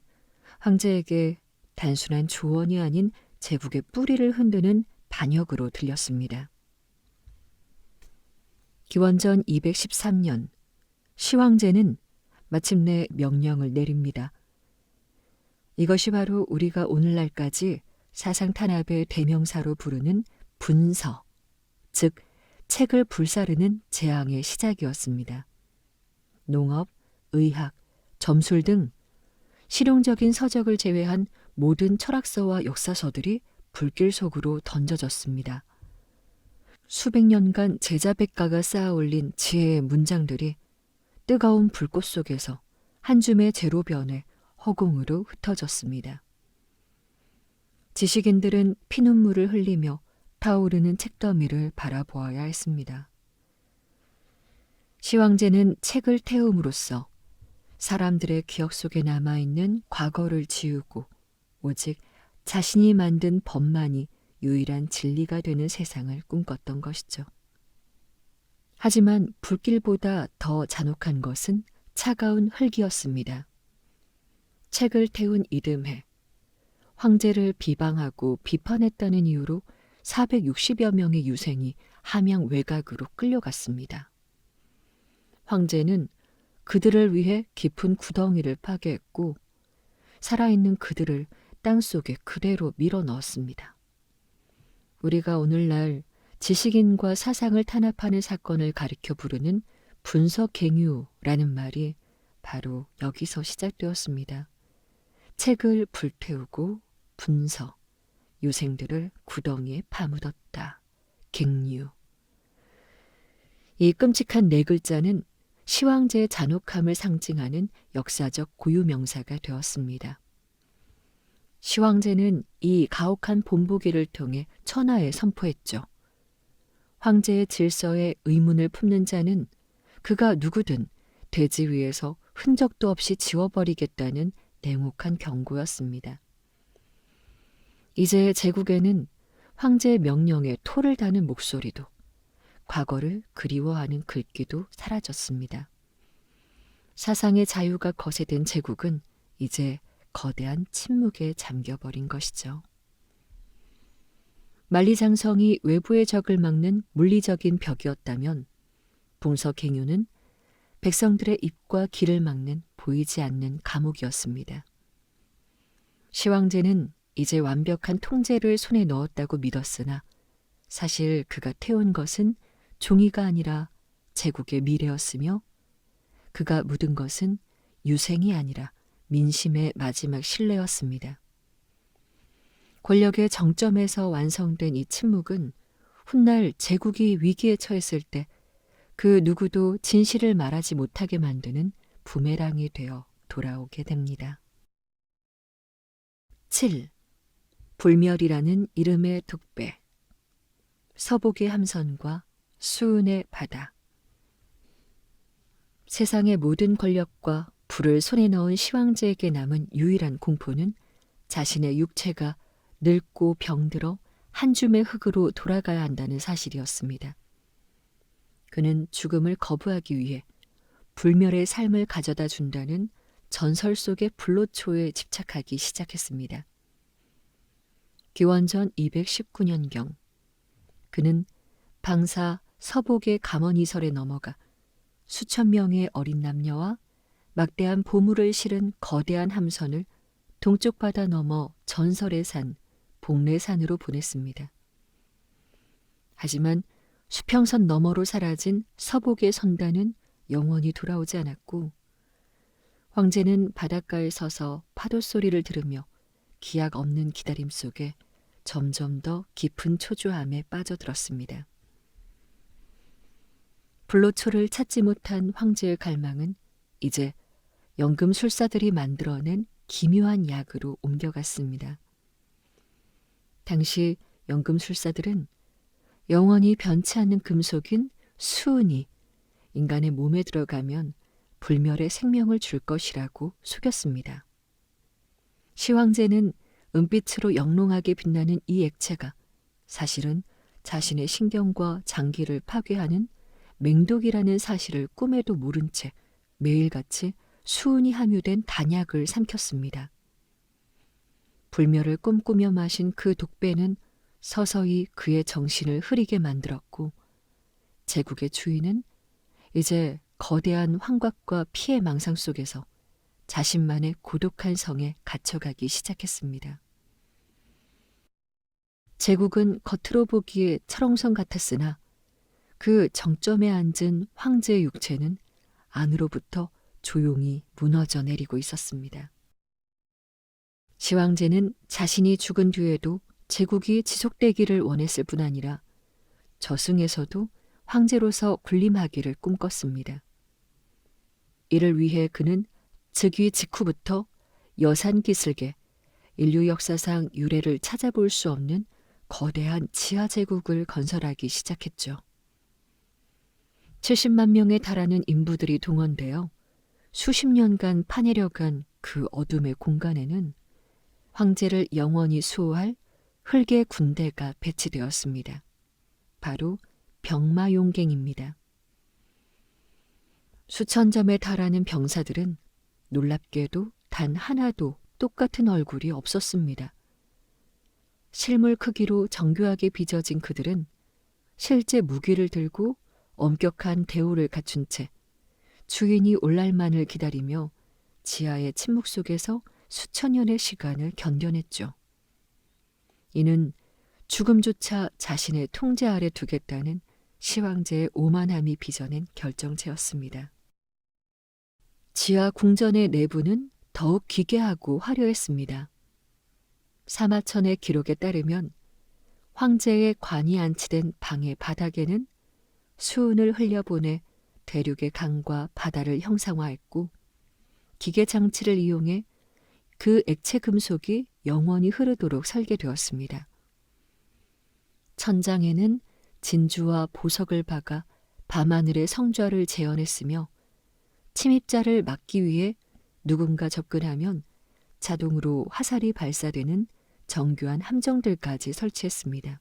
황제에게 단순한 조언이 아닌 제국의 뿌리를 흔드는 반역으로 들렸습니다. 기원전 213년 시황제는 마침내 명령을 내립니다. 이것이 바로 우리가 오늘날까지 사상 탄압의 대명사로 부르는 분서, 즉 책을 불사르는 재앙의 시작이었습니다. 농업, 의학, 점술 등 실용적인 서적을 제외한 모든 철학서와 역사서들이 불길 속으로 던져졌습니다. 수백 년간 제자백가가 쌓아 올린 지혜의 문장들이 뜨거운 불꽃 속에서 한 줌의 재로 변해 허공으로 흩어졌습니다. 지식인들은 피눈물을 흘리며 타오르는 책더미를 바라보아야 했습니다. 시황제는 책을 태움으로써 사람들의 기억 속에 남아있는 과거를 지우고 오직 자신이 만든 법만이 유일한 진리가 되는 세상을 꿈꿨던 것이죠. 하지만 불길보다 더 잔혹한 것은 차가운 흙이었습니다. 책을 태운 이듬해 황제를 비방하고 비판했다는 이유로 460여 명의 유생이 함양 외곽으로 끌려갔습니다. 황제는 그들을 위해 깊은 구덩이를 파괴했고 살아있는 그들을 땅속에 그대로 밀어 넣었습니다. 우리가 오늘날 지식인과 사상을 탄압하는 사건을 가리켜 부르는 분서갱유라는 말이 바로 여기서 시작되었습니다. 책을 불태우고 분서, 유생들을 구덩이에 파묻었다. 갱유. 이 끔찍한 네 글자는 시황제의 잔혹함을 상징하는 역사적 고유명사가 되었습니다. 시황제는 이 가혹한 본보기를 통해 천하에 선포했죠. 황제의 질서에 의문을 품는 자는 그가 누구든 대지 위에서 흔적도 없이 지워버리겠다는 냉혹한 경고였습니다. 이제 제국에는 황제의 명령에 토를 다는 목소리도 과거를 그리워하는 글귀도 사라졌습니다. 사상의 자유가 거세된 제국은 이제 거대한 침묵에 잠겨버린 것이죠. 만리장성이 외부의 적을 막는 물리적인 벽이었다면 분서갱유는 백성들의 입과 길을 막는 보이지 않는 감옥이었습니다. 시황제는 이제 완벽한 통제를 손에 넣었다고 믿었으나 사실 그가 태운 것은 종이가 아니라 제국의 미래였으며 그가 묻은 것은 유생이 아니라 민심의 마지막 신뢰였습니다. 권력의 정점에서 완성된 이 침묵은 훗날 제국이 위기에 처했을 때 그 누구도 진실을 말하지 못하게 만드는 부메랑이 되어 돌아오게 됩니다. 7. 불멸이라는 이름의 독배. 서복의 함선과 수은의 바다. 세상의 모든 권력과 불을 손에 넣은 시황제에게 남은 유일한 공포는 자신의 육체가 늙고 병들어 한 줌의 흙으로 돌아가야 한다는 사실이었습니다. 그는 죽음을 거부하기 위해 불멸의 삶을 가져다 준다는 전설 속의 불로초에 집착하기 시작했습니다. 기원전 219년경 그는 방사 서복의 감언이설에 넘어가 수천 명의 어린 남녀와 막대한 보물을 실은 거대한 함선을 동쪽 바다 넘어 전설의 산 복례산으로 보냈습니다. 하지만 수평선 너머로 사라진 서복의 선단은 영원히 돌아오지 않았고 황제는 바닷가에 서서 파도 소리를 들으며 기약 없는 기다림 속에 점점 더 깊은 초조함에 빠져들었습니다. 불로초를 찾지 못한 황제의 갈망은 이제 연금술사들이 만들어낸 기묘한 약으로 옮겨갔습니다. 당시 연금술사들은 영원히 변치 않는 금속인 수은이 인간의 몸에 들어가면 불멸의 생명을 줄 것이라고 속였습니다. 시황제는 은빛으로 영롱하게 빛나는 이 액체가 사실은 자신의 신경과 장기를 파괴하는 맹독이라는 사실을 꿈에도 모른 채 매일같이 수은이 함유된 단약을 삼켰습니다. 불멸을 꿈꾸며 마신 그 독배는 서서히 그의 정신을 흐리게 만들었고 제국의 주인은 이제 거대한 환각과 피해 망상 속에서 자신만의 고독한 성에 갇혀가기 시작했습니다. 제국은 겉으로 보기에 철옹성 같았으나 그 정점에 앉은 황제의 육체는 안으로부터 조용히 무너져 내리고 있었습니다. 시황제는 자신이 죽은 뒤에도 제국이 지속되기를 원했을 뿐 아니라 저승에서도 황제로서 군림하기를 꿈꿨습니다. 이를 위해 그는 즉위 직후부터 여산기슭에 인류 역사상 유래를 찾아볼 수 없는 거대한 지하제국을 건설하기 시작했죠. 70만 명에 달하는 인부들이 동원되어 수십 년간 파내려간 그 어둠의 공간에는 황제를 영원히 수호할 흙의 군대가 배치되었습니다. 바로 병마용갱입니다. 수천 점에 달하는 병사들은 놀랍게도 단 하나도 똑같은 얼굴이 없었습니다. 실물 크기로 정교하게 빚어진 그들은 실제 무기를 들고 엄격한 대우를 갖춘 채 주인이 올 날만을 기다리며 지하의 침묵 속에서 수천 년의 시간을 견뎌냈죠. 이는 죽음조차 자신의 통제 아래 두겠다는 시황제의 오만함이 빚어낸 결정체였습니다. 지하 궁전의 내부는 더욱 기괴하고 화려했습니다. 사마천의 기록에 따르면 황제의 관이 안치된 방의 바닥에는 수은을 흘려보내 대륙의 강과 바다를 형상화했고 기계 장치를 이용해 그 액체 금속이 영원히 흐르도록 설계되었습니다. 천장에는 진주와 보석을 박아 밤하늘의 성좌를 재현했으며 침입자를 막기 위해 누군가 접근하면 자동으로 화살이 발사되는 정교한 함정들까지 설치했습니다.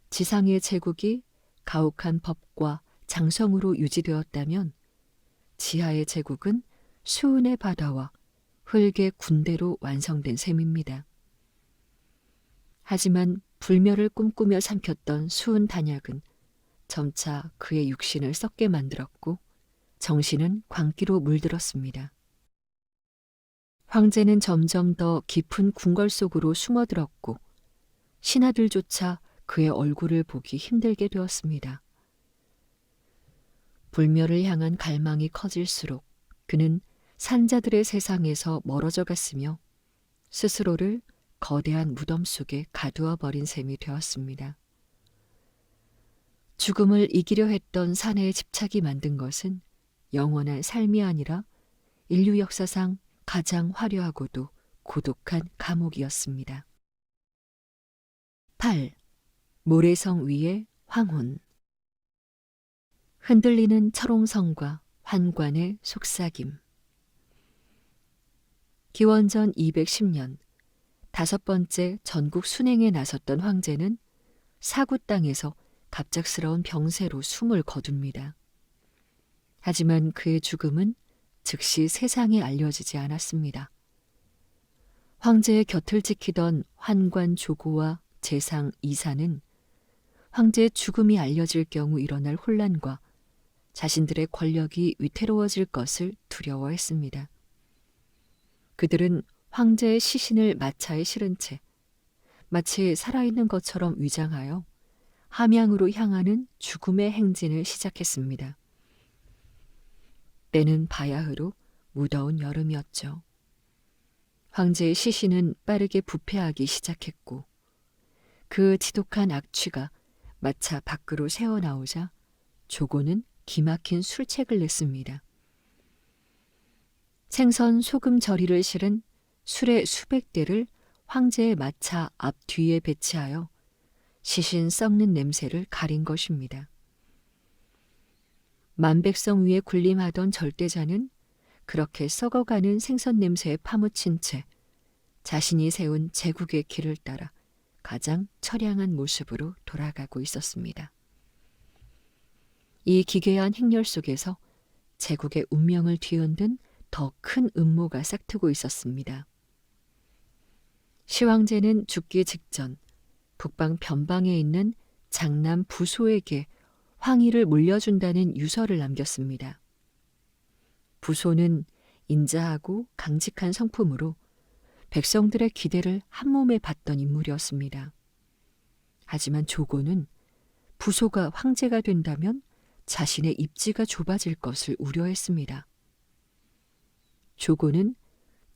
지상의 제국이 가혹한 법과 장성으로 유지되었다면 지하의 제국은 수은의 바다와 흙의 군대로 완성된 셈입니다. 하지만 불멸을 꿈꾸며 삼켰던 수은 단약은 점차 그의 육신을 썩게 만들었고 정신은 광기로 물들었습니다. 황제는 점점 더 깊은 궁궐 속으로 숨어들었고 신하들조차 그의 얼굴을 보기 힘들게 되었습니다. 불멸을 향한 갈망이 커질수록 그는 산자들의 세상에서 멀어져 갔으며 스스로를 거대한 무덤 속에 가두어 버린 셈이 되었습니다. 죽음을 이기려 했던 사내의 집착이 만든 것은 영원한 삶이 아니라 인류 역사상 가장 화려하고도 고독한 감옥이었습니다. 8. 모래성 위의 황혼. 흔들리는 철옹성과 환관의 속삭임. 기원전 210년 5번째 전국 순행에 나섰던 황제는 사구 땅에서 갑작스러운 병세로 숨을 거둡니다. 하지만 그의 죽음은 즉시 세상에 알려지지 않았습니다. 황제의 곁을 지키던 환관 조고와 재상 이사는 황제의 죽음이 알려질 경우 일어날 혼란과 자신들의 권력이 위태로워질 것을 두려워했습니다. 그들은 황제의 시신을 마차에 실은 채 마치 살아있는 것처럼 위장하여 함양으로 향하는 죽음의 행진을 시작했습니다. 때는 바야흐로 무더운 여름이었죠. 황제의 시신은 빠르게 부패하기 시작했고 그 지독한 악취가 마차 밖으로 새어나오자 조고는 기막힌 술책을 냈습니다. 생선 소금 절이를 실은 술의 수백 대를 황제의 마차 앞 뒤에 배치하여 시신 썩는 냄새를 가린 것입니다. 만백성 위에 군림하던 절대자는 그렇게 썩어가는 생선 냄새에 파묻힌 채 자신이 세운 제국의 길을 따라 가장 처량한 모습으로 돌아가고 있었습니다. 이 기괴한 행렬 속에서 제국의 운명을 뒤흔든 더 큰 음모가 싹트고 있었습니다. 시황제는 죽기 직전 북방 변방에 있는 장남 부소에게 황위를 물려준다는 유서를 남겼습니다. 부소는 인자하고 강직한 성품으로 백성들의 기대를 한몸에 받던 인물이었습니다. 하지만 조고는 부소가 황제가 된다면 자신의 입지가 좁아질 것을 우려했습니다. 조고는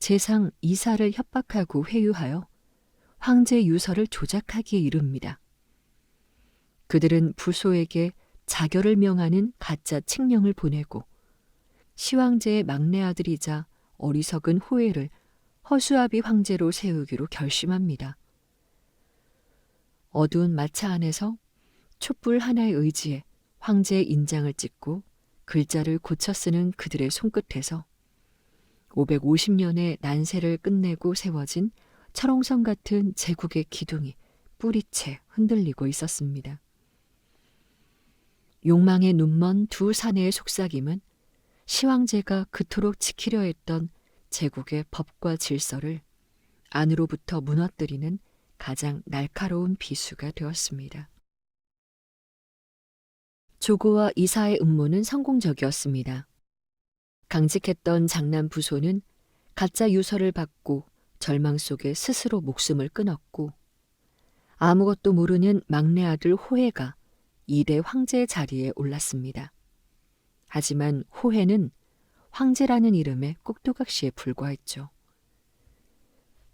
재상 이사를 협박하고 회유하여 황제 유서를 조작하기에 이릅니다. 그들은 부소에게 자결을 명하는 가짜 칙령을 보내고 시황제의 막내 아들이자 어리석은 호해를 허수아비 황제로 세우기로 결심합니다. 어두운 마차 안에서 촛불 하나에 의지해 황제의 인장을 찍고 글자를 고쳐 쓰는 그들의 손끝에서 550년의 난세를 끝내고 세워진 철옹성 같은 제국의 기둥이 뿌리채 흔들리고 있었습니다. 욕망에 눈먼 두 사내의 속삭임은 시황제가 그토록 지키려 했던 제국의 법과 질서를 안으로부터 무너뜨리는 가장 날카로운 비수가 되었습니다. 조고와 이사의 음모는 성공적이었습니다. 강직했던 장남 부소는 가짜 유서를 받고 절망 속에 스스로 목숨을 끊었고 아무것도 모르는 막내 아들 호해가 2대 황제 자리에 올랐습니다. 하지만 호해는 황제라는 이름의 꼭두각시에 불과했죠.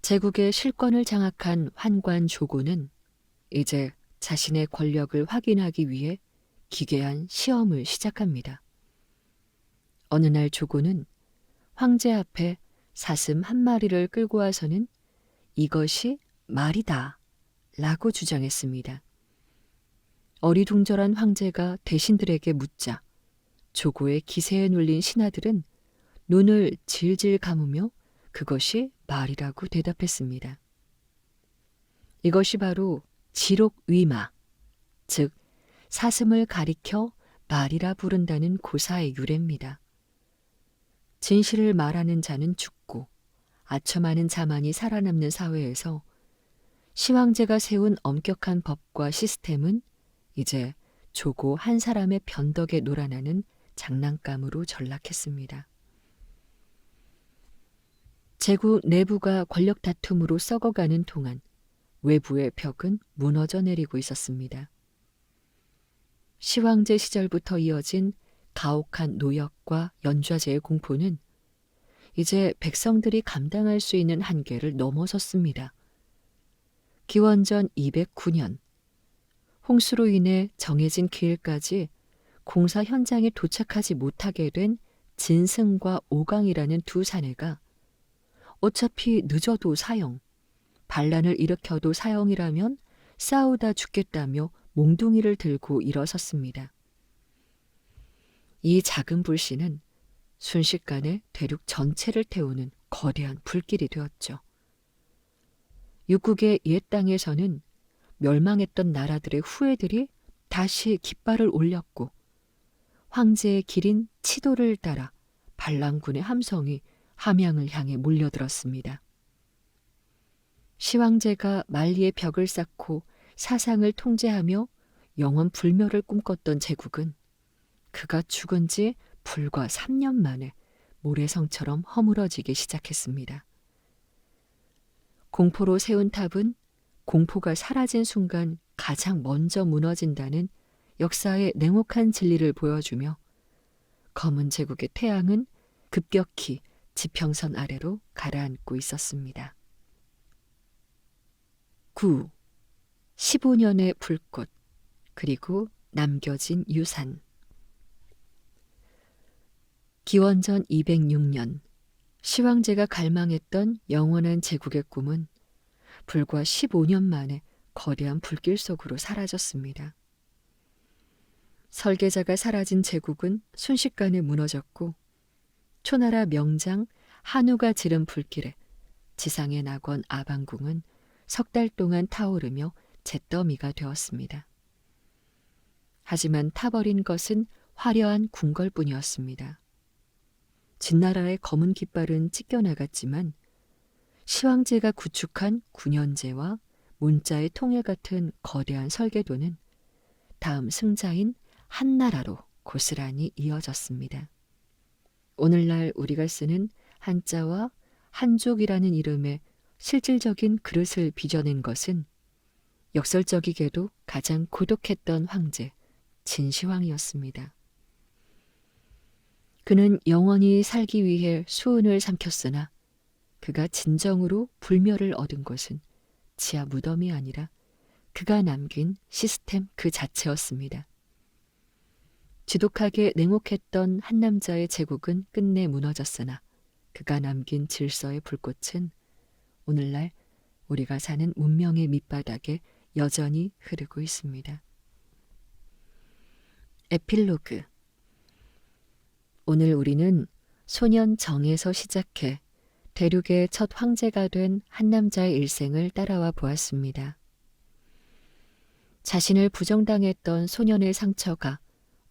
제국의 실권을 장악한 환관 조고는 이제 자신의 권력을 확인하기 위해 기괴한 시험을 시작합니다. 어느 날 조고는 황제 앞에 사슴 한 마리를 끌고 와서는 이것이 말이다 라고 주장했습니다. 어리둥절한 황제가 대신들에게 묻자 조고의 기세에 눌린 신하들은 눈을 질질 감으며 그것이 말이라고 대답했습니다. 이것이 바로 지록위마, 즉 사슴을 가리켜 말이라 부른다는 고사의 유래입니다. 진실을 말하는 자는 죽고 아첨하는 자만이 살아남는 사회에서 시황제가 세운 엄격한 법과 시스템은 이제 조고 한 사람의 변덕에 놀아나는 장난감으로 전락했습니다. 제국 내부가 권력 다툼으로 썩어가는 동안 외부의 벽은 무너져 내리고 있었습니다. 시황제 시절부터 이어진 가혹한 노역과 연좌제의 공포는 이제 백성들이 감당할 수 있는 한계를 넘어섰습니다. 기원전 209년, 홍수로 인해 정해진 기일까지 공사 현장에 도착하지 못하게 된 진승과 오강이라는 두 사내가 어차피 늦어도 사형, 반란을 일으켜도 사형이라면 싸우다 죽겠다며 몽둥이를 들고 일어섰습니다. 이 작은 불씨는 순식간에 대륙 전체를 태우는 거대한 불길이 되었죠. 육국의 옛 땅에서는 멸망했던 나라들의 후예들이 다시 깃발을 올렸고 황제의 길인 치도를 따라 반란군의 함성이 함양을 향해 몰려들었습니다. 시황제가 만리의 벽을 쌓고 사상을 통제하며 영원 불멸을 꿈꿨던 제국은 그가 죽은 지 불과 3년 만에 모래성처럼 허물어지기 시작했습니다. 공포로 세운 탑은 공포가 사라진 순간 가장 먼저 무너진다는 역사의 냉혹한 진리를 보여주며 검은 제국의 태양은 급격히 지평선 아래로 가라앉고 있었습니다. 9. 15년의 불꽃, 그리고 남겨진 유산. 기원전 206년, 시황제가 갈망했던 영원한 제국의 꿈은 불과 15년 만에 거대한 불길 속으로 사라졌습니다. 설계자가 사라진 제국은 순식간에 무너졌고 초나라 명장 한우가 지른 불길에 지상의 낙원 아방궁은 석 달 동안 타오르며 잿더미가 되었습니다. 하지만 타버린 것은 화려한 궁궐뿐이었습니다. 진나라의 검은 깃발은 찢겨나갔지만 시황제가 구축한 군현제와 문자의 통일 같은 거대한 설계도는 다음 승자인 한나라로 고스란히 이어졌습니다. 오늘날 우리가 쓰는 한자와 한족이라는 이름의 실질적인 그릇을 빚어낸 것은 역설적이게도 가장 고독했던 황제 진시황이었습니다. 그는 영원히 살기 위해 수은을 삼켰으나 그가 진정으로 불멸을 얻은 것은 지하 무덤이 아니라 그가 남긴 시스템 그 자체였습니다. 지독하게 냉혹했던 한 남자의 제국은 끝내 무너졌으나 그가 남긴 질서의 불꽃은 오늘날 우리가 사는 문명의 밑바닥에 여전히 흐르고 있습니다. 에필로그. 오늘 우리는 소년 정에서 시작해 대륙의 첫 황제가 된 한 남자의 일생을 따라와 보았습니다. 자신을 부정당했던 소년의 상처가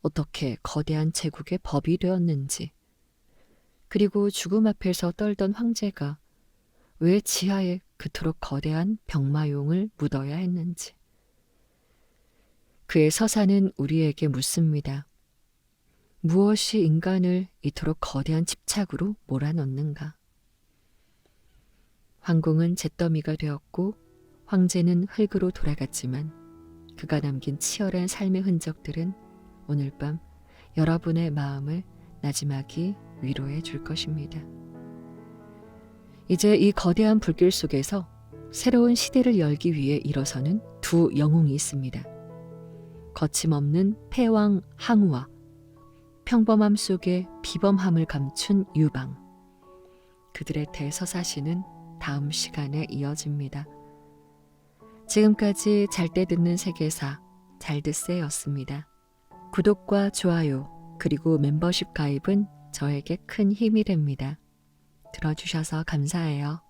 어떻게 거대한 제국의 법이 되었는지, 그리고 죽음 앞에서 떨던 황제가 왜 지하에 그토록 거대한 병마용을 묻어야 했는지, 그의 서사는 우리에게 묻습니다. 무엇이 인간을 이토록 거대한 집착으로 몰아넣는가? 황궁은 잿더미가 되었고 황제는 흙으로 돌아갔지만 그가 남긴 치열한 삶의 흔적들은 오늘 밤 여러분의 마음을 나지막이 위로해 줄 것입니다. 이제 이 거대한 불길 속에서 새로운 시대를 열기 위해 일어서는 두 영웅이 있습니다. 거침없는 패왕 항우와 평범함 속에 비범함을 감춘 유방. 그들의 대서사시는 다음 시간에 이어집니다. 지금까지 잘 때 듣는 세계사 잘듣세였습니다. 구독과 좋아요 그리고 멤버십 가입은 저에게 큰 힘이 됩니다. 들어주셔서 감사해요.